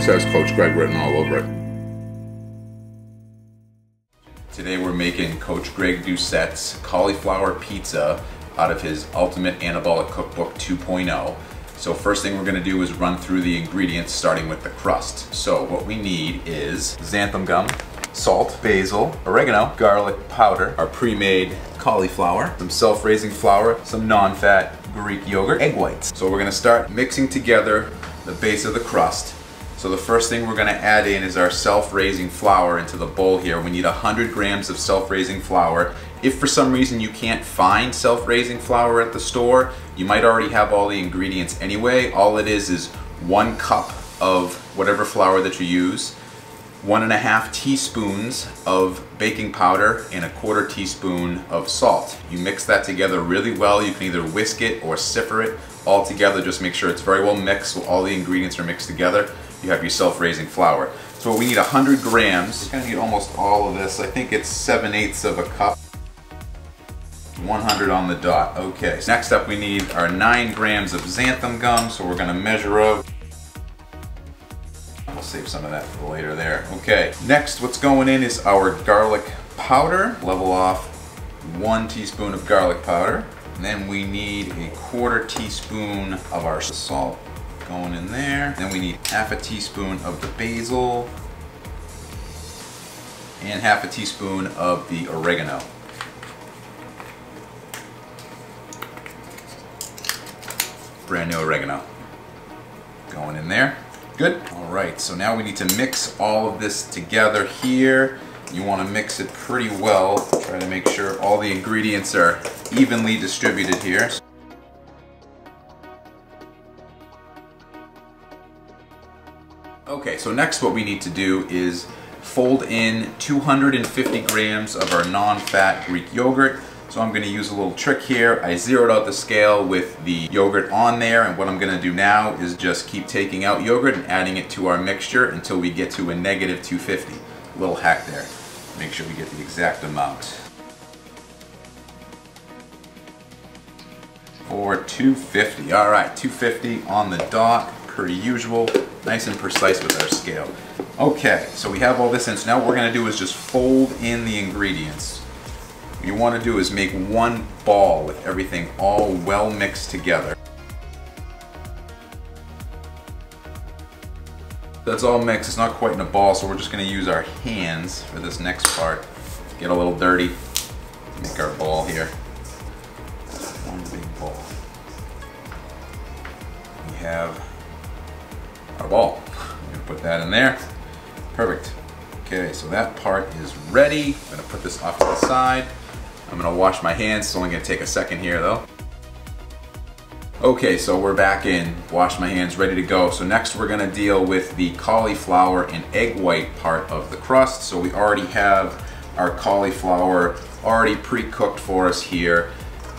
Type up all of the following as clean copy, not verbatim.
says Coach Greg written all over it. Today we're making Coach Greg Doucette's cauliflower pizza out of his Ultimate Anabolic Cookbook 2.0. So first thing we're going to do is run through the ingredients starting with the crust. So what we need is xanthan gum, salt, basil, oregano, garlic powder, our pre-made cauliflower, some self-raising flour, some non-fat Greek yogurt, egg whites. So we're going to start mixing together the base of the crust. So the first thing we're going to add in is our self-raising flour into the bowl here. We need 100 grams of self-raising flour. If for some reason you can't find self-raising flour at the store, you might already have all the ingredients anyway. All it is 1 cup of whatever flour that you use, 1.5 teaspoons of baking powder, and 1/4 teaspoon of salt. You mix that together really well. You can either whisk it or sift it all together. Just make sure it's very well mixed so all the ingredients are mixed together. You have your self-raising flour. So we need 100 grams. We're gonna need almost all of this. I think it's 7/8 of a cup. 100 on the dot. Okay, so next up we need our 9 grams of xanthan gum. So we're gonna measure out. We'll save some of that for later there. Okay, next what's going in is our garlic powder. Level off 1 teaspoon of garlic powder. And then we need 1/4 teaspoon of our salt going in there. Then we need 1/2 teaspoon of the basil and 1/2 teaspoon of the oregano. Brand new oregano going in there. Good. All right, so now we need to mix all of this together here. You want to mix it pretty well. Try to make sure all the ingredients are evenly distributed here. Okay, so next what we need to do is fold in 250 grams of our non-fat Greek yogurt. So I'm going to use a little trick here. I zeroed out the scale with the yogurt on there, and what I'm going to do now is just keep taking out yogurt and adding it to our mixture until we get to a negative 250. A little hack there. Make sure we get the exact amount. For 250. All right, 250 on the dot, per usual. Nice and precise with our scale. Okay, so we have all this in. So now what we're going to do is just fold in the ingredients. What you want to do is make one ball with everything all well mixed together. That's all mixed. It's not quite in a ball, so we're just going to use our hands for this next part. Get a little dirty. Make our ball here. One big ball. We have our ball. I'm going to put that in there. Perfect. Okay, so that part is ready. I'm going to put this off to the side. I'm going to wash my hands. It's only going to take a second here though. Okay, so we're back in. Wash my hands, ready to go. So next we're going to deal with the cauliflower and egg white part of the crust. So we already have our cauliflower already pre-cooked for us here.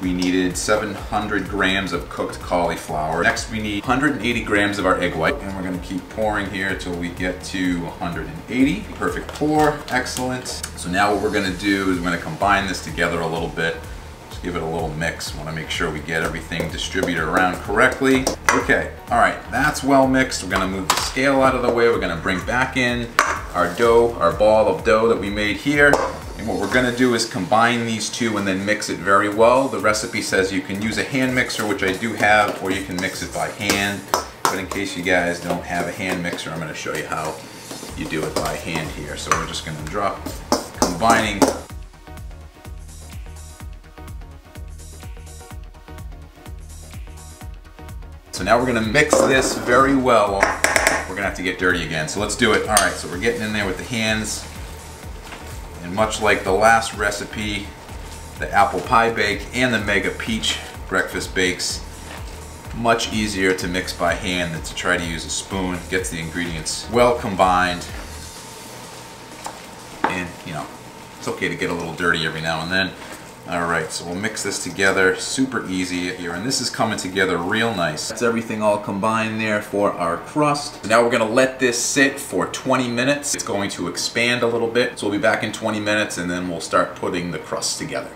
We needed 700 grams of cooked cauliflower. Next we need 180 grams of our egg white, and we're going to keep pouring here until we get to 180. Perfect pour, excellent. So now what we're going to do is we're going to combine this together a little bit. Just give it a little mix. Want to make sure we get everything distributed around correctly. Okay, all right, that's well mixed. We're going to move the scale out of the way. We're going to bring back in our dough, our ball of dough that we made here. And what we're going to do is combine these two and then mix it very well. The recipe says you can use a hand mixer, which I do have, or you can mix it by hand. But in case you guys don't have a hand mixer, I'm going to show you how you do it by hand here. So we're just going to drop, combining. So now we're going to mix this very well. We're going to have to get dirty again. So let's do it. All right, so we're getting in there with the hands. And much like the last recipe, the apple pie bake and the mega peach breakfast bakes, much easier to mix by hand than to try to use a spoon. Gets the ingredients well combined. And you know, it's okay to get a little dirty every now and then. All right, so we'll mix this together, super easy here, and this is coming together real nice. That's everything all combined there for our crust. Now we're gonna let this sit for 20 minutes. It's going to expand a little bit, so we'll be back in 20 minutes and then we'll start putting the crust together.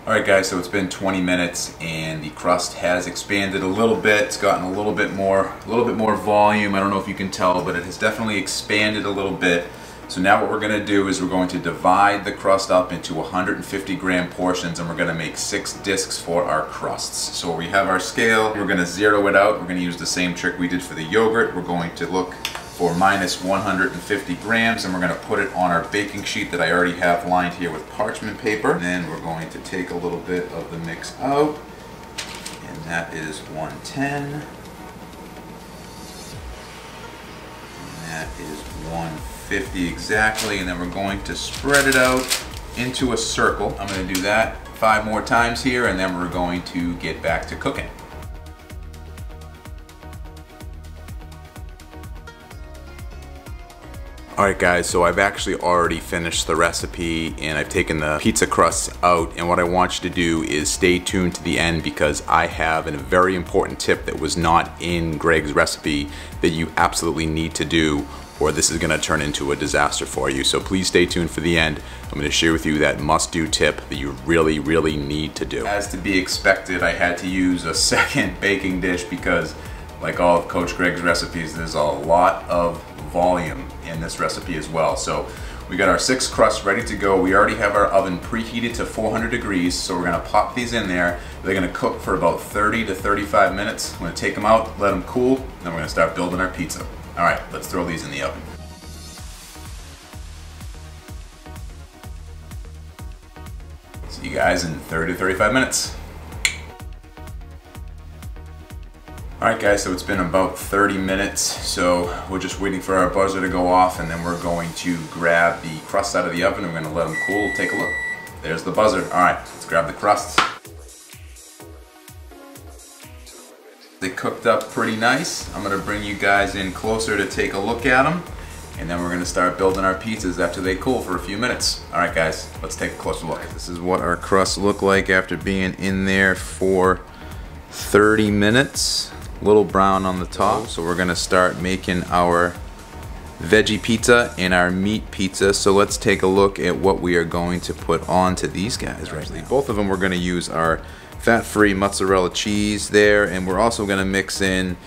Alright guys, so it's been 20 minutes and the crust has expanded a little bit. It's gotten a little bit more volume. I don't know if you can tell, but it has definitely expanded a little bit. So now what we're going to do is we're going to divide the crust up into 150 gram portions, and we're going to make 6 discs for our crusts. So we have our scale, we're going to zero it out. We're going to use the same trick we did for the yogurt. We're going to look for minus 150 grams, and we're going to put it on our baking sheet that I already have lined here with parchment paper. And then we're going to take a little bit of the mix out, and that is 110, and that is 150 exactly, and then we're going to spread it out into a circle. I'm going to do that 5 more times here, and then we're going to get back to cooking. Alright guys, so I've actually already finished the recipe and I've taken the pizza crusts out, and what I want you to do is stay tuned to the end because I have a very important tip that was not in Greg's recipe that you absolutely need to do, or this is going to turn into a disaster for you. So please stay tuned for the end. I'm going to share with you that must-do tip that you really, really need to do. As to be expected, I had to use a second baking dish because, like all of Coach Greg's recipes, there's a lot of volume in this recipe as well. So we got our 6 crusts ready to go. We already have our oven preheated to 400 degrees, so we're going to pop these in there. They're going to cook for about 30 to 35 minutes. I'm going to take them out, let them cool, and then we're going to start building our pizza. Alright, let's throw these in the oven. See you guys in 30 to 35 minutes. Alright guys, so it's been about 30 minutes, so we're just waiting for our buzzer to go off, and then we're going to grab the crusts out of the oven. We're going to let them cool. Take a look. There's the buzzer. Alright, let's grab the crusts. They cooked up pretty nice. I'm going to bring you guys in closer to take a look at them, and then we're going to start building our pizzas after they cool for a few minutes. Alright guys, let's take a closer look. This is what our crusts look like after being in there for 30 minutes. A little brown on the top, so we're gonna start making our veggie pizza and our meat pizza. So let's take a look at what we are going to put onto these guys right now. Both of them, we're gonna use our fat-free mozzarella cheese there, and we're also gonna mix in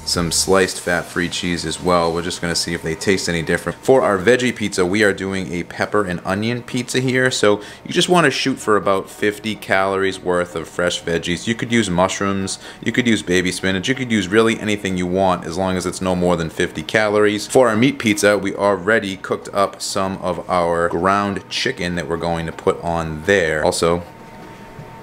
some sliced fat-free cheese as well. We're just gonna see if they taste any different. For our veggie pizza, we are doing a pepper and onion pizza here, so you just want to shoot for about 50 calories worth of fresh veggies. You could use mushrooms, you could use baby spinach, you could use really anything you want as long as it's no more than 50 calories. For our meat pizza, we already cooked up some of our ground chicken that we're going to put on there. Also,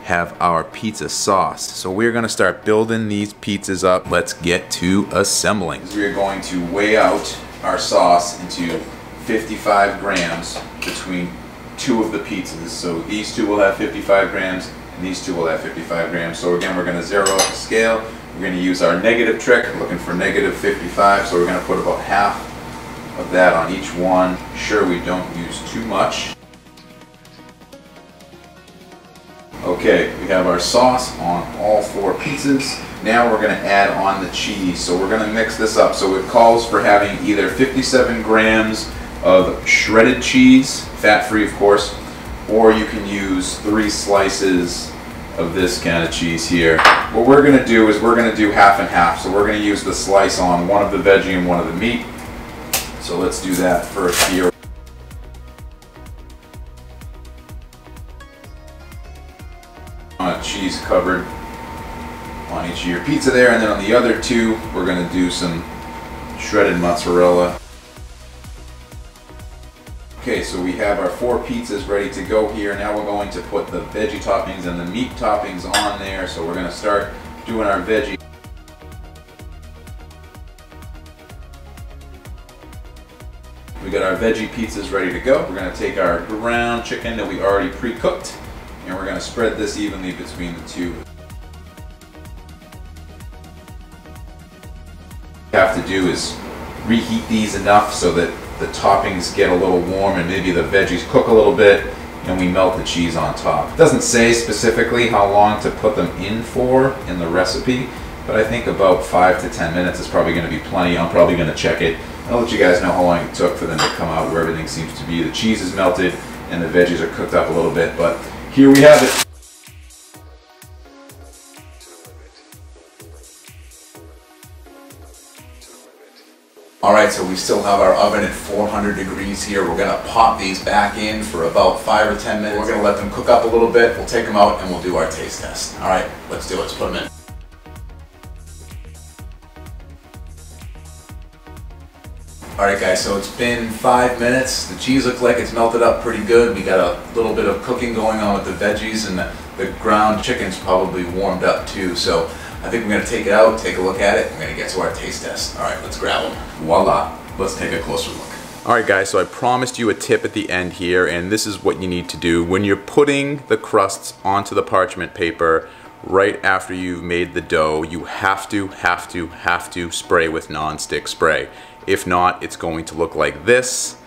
have our pizza sauce. So we're going to start building these pizzas up. Let's get to assembling. We are going to weigh out our sauce into 55 grams between 2 of the pizzas. So these 2 will have 55 grams and these 2 will have 55 grams. So again, we're going to zero out the scale. We're going to use our negative trick, looking for negative 55. So we're going to put about half of that on each one. Sure, we don't use too much. Okay, we have our sauce on all 4 pizzas. Now we're going to add on the cheese. So we're going to mix this up. So it calls for having either 57 grams of shredded cheese, fat-free of course, or you can use 3 slices of this kind of cheese here. What we're going to do is we're going to do half and half. So we're going to use the slice on one of the veggie and one of the meat. So let's do that first here. Cheese covered on each of your pizza there, and then on the other 2 we're going to do some shredded mozzarella. Okay, so we have our 4 pizzas ready to go here. Now we're going to put the veggie toppings and the meat toppings on there. So we're going to start doing our veggie. We got our veggie pizzas ready to go. We're going to take our ground chicken that we already pre-cooked, and we're going to spread this evenly between the 2. What you have to do is reheat these enough so that the toppings get a little warm and maybe the veggies cook a little bit, and we melt the cheese on top. It doesn't say specifically how long to put them in for in the recipe, but I think about 5 to 10 minutes is probably going to be plenty. I'm probably going to check it. I'll let you guys know how long it took for them to come out where everything seems to be. The cheese is melted and the veggies are cooked up a little bit, but here we have it. Alright, so we still have our oven at 400 degrees here. We're gonna pop these back in for about 5 or 10 minutes. We're gonna let them cook up a little bit. We'll take them out and we'll do our taste test. Alright, let's do it. Let's put them in. Alright guys, so it's been 5 minutes. The cheese looks like it's melted up pretty good. We got a little bit of cooking going on with the veggies, and the ground chicken's probably warmed up too. So I think we're going to take it out, take a look at it. We're going to get to our taste test. Alright, let's grab them. Voila. Let's take a closer look. Alright guys, so I promised you a tip at the end here, and this is what you need to do. When you're putting the crusts onto the parchment paper, right after you've made the dough, you have to spray with non-stick spray. If not, it's going to look like this,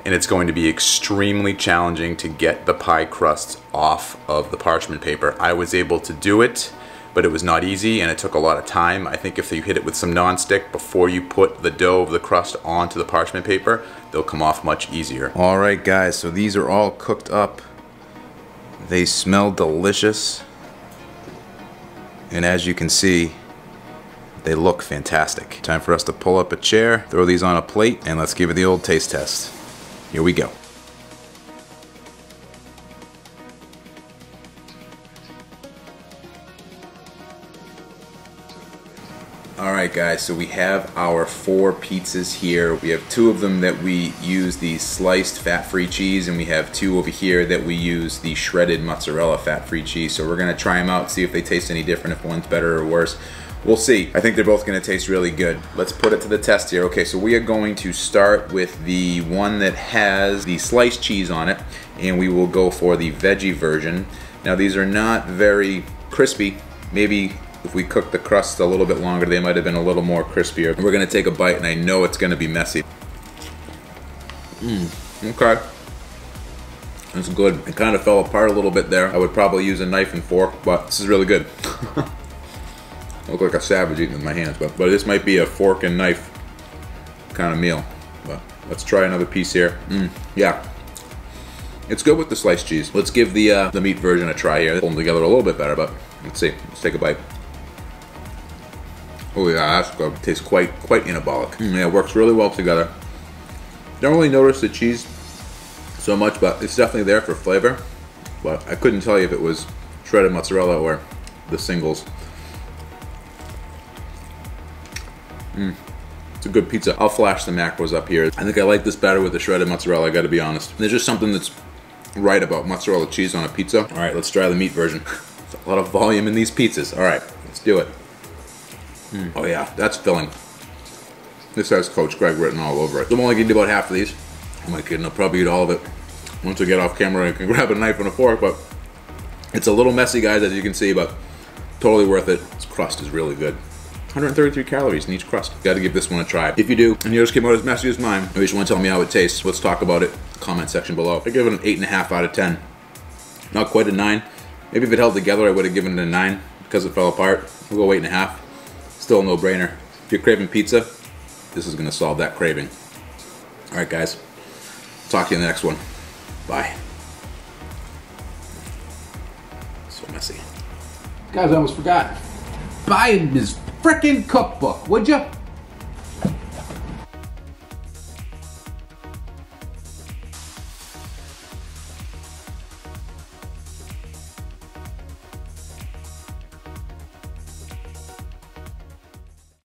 and it's going to be extremely challenging to get the pie crusts off of the parchment paper. I was able to do it, but it was not easy and it took a lot of time. I think if you hit it with some non-stick before you put the dough of the crust onto the parchment paper, they'll come off much easier. Alright guys, so these are all cooked up. They smell delicious. And as you can see, they look fantastic. Time for us to pull up a chair, throw these on a plate, and let's give it the old taste test. Here we go. Alright guys, so we have our 4 pizzas here. We have 2 of them that we use the sliced fat-free cheese, and we have 2 over here that we use the shredded mozzarella fat-free cheese. So we're going to try them out, see if they taste any different, if one's better or worse. We'll see. I think they're both going to taste really good. Let's put it to the test here. Okay, so we are going to start with the one that has the sliced cheese on it, and we will go for the veggie version. Now these are not very crispy. Maybe if we cook the crust a little bit longer, they might have been a little more crispier. We're going to take a bite, and I know it's going to be messy. Okay. That's good. It kind of fell apart a little bit there. I would probably use a knife and fork, but this is really good. I look like a savage eating with my hands, but this might be a fork and knife kind of meal. But let's try another piece here. Yeah, it's good with the sliced cheese. Let's give the meat version a try here. Pull them together a little bit better, but let's see. Let's take a bite. Oh yeah, that's good. It tastes quite anabolic. Yeah, it works really well together. Don't really notice the cheese so much, but it's definitely there for flavor. But I couldn't tell you if it was shredded mozzarella or the singles. It's a good pizza. I'll flash the macros up here. I think I like this better with the shredded mozzarella, I gotta be honest. There's just something that's right about mozzarella cheese on a pizza. All right, let's try the meat version. There's a lot of volume in these pizzas. All right, let's do it. Oh yeah, that's filling. This has Coach Greg written all over it. I'm only gonna do about half of these. I'm not kidding, I'll probably eat all of it. Once we get off camera, I can grab a knife and a fork, but it's a little messy, guys, as you can see, but totally worth it. This crust is really good. 133 calories in each crust. Gotta give this one a try. If you do, and yours came out as messy as mine, or you just want to tell me how it tastes, let's talk about it in the comment section below. I give it an 8.5 out of 10. Not quite a 9. Maybe if it held together, I would have given it a 9 because it fell apart. We'll go 8.5. Still a no-brainer. If you're craving pizza, this is gonna solve that craving. All right, guys. Talk to you in the next one. Bye. So messy. Guys, I almost forgot. Buy his frickin' cookbook, would you?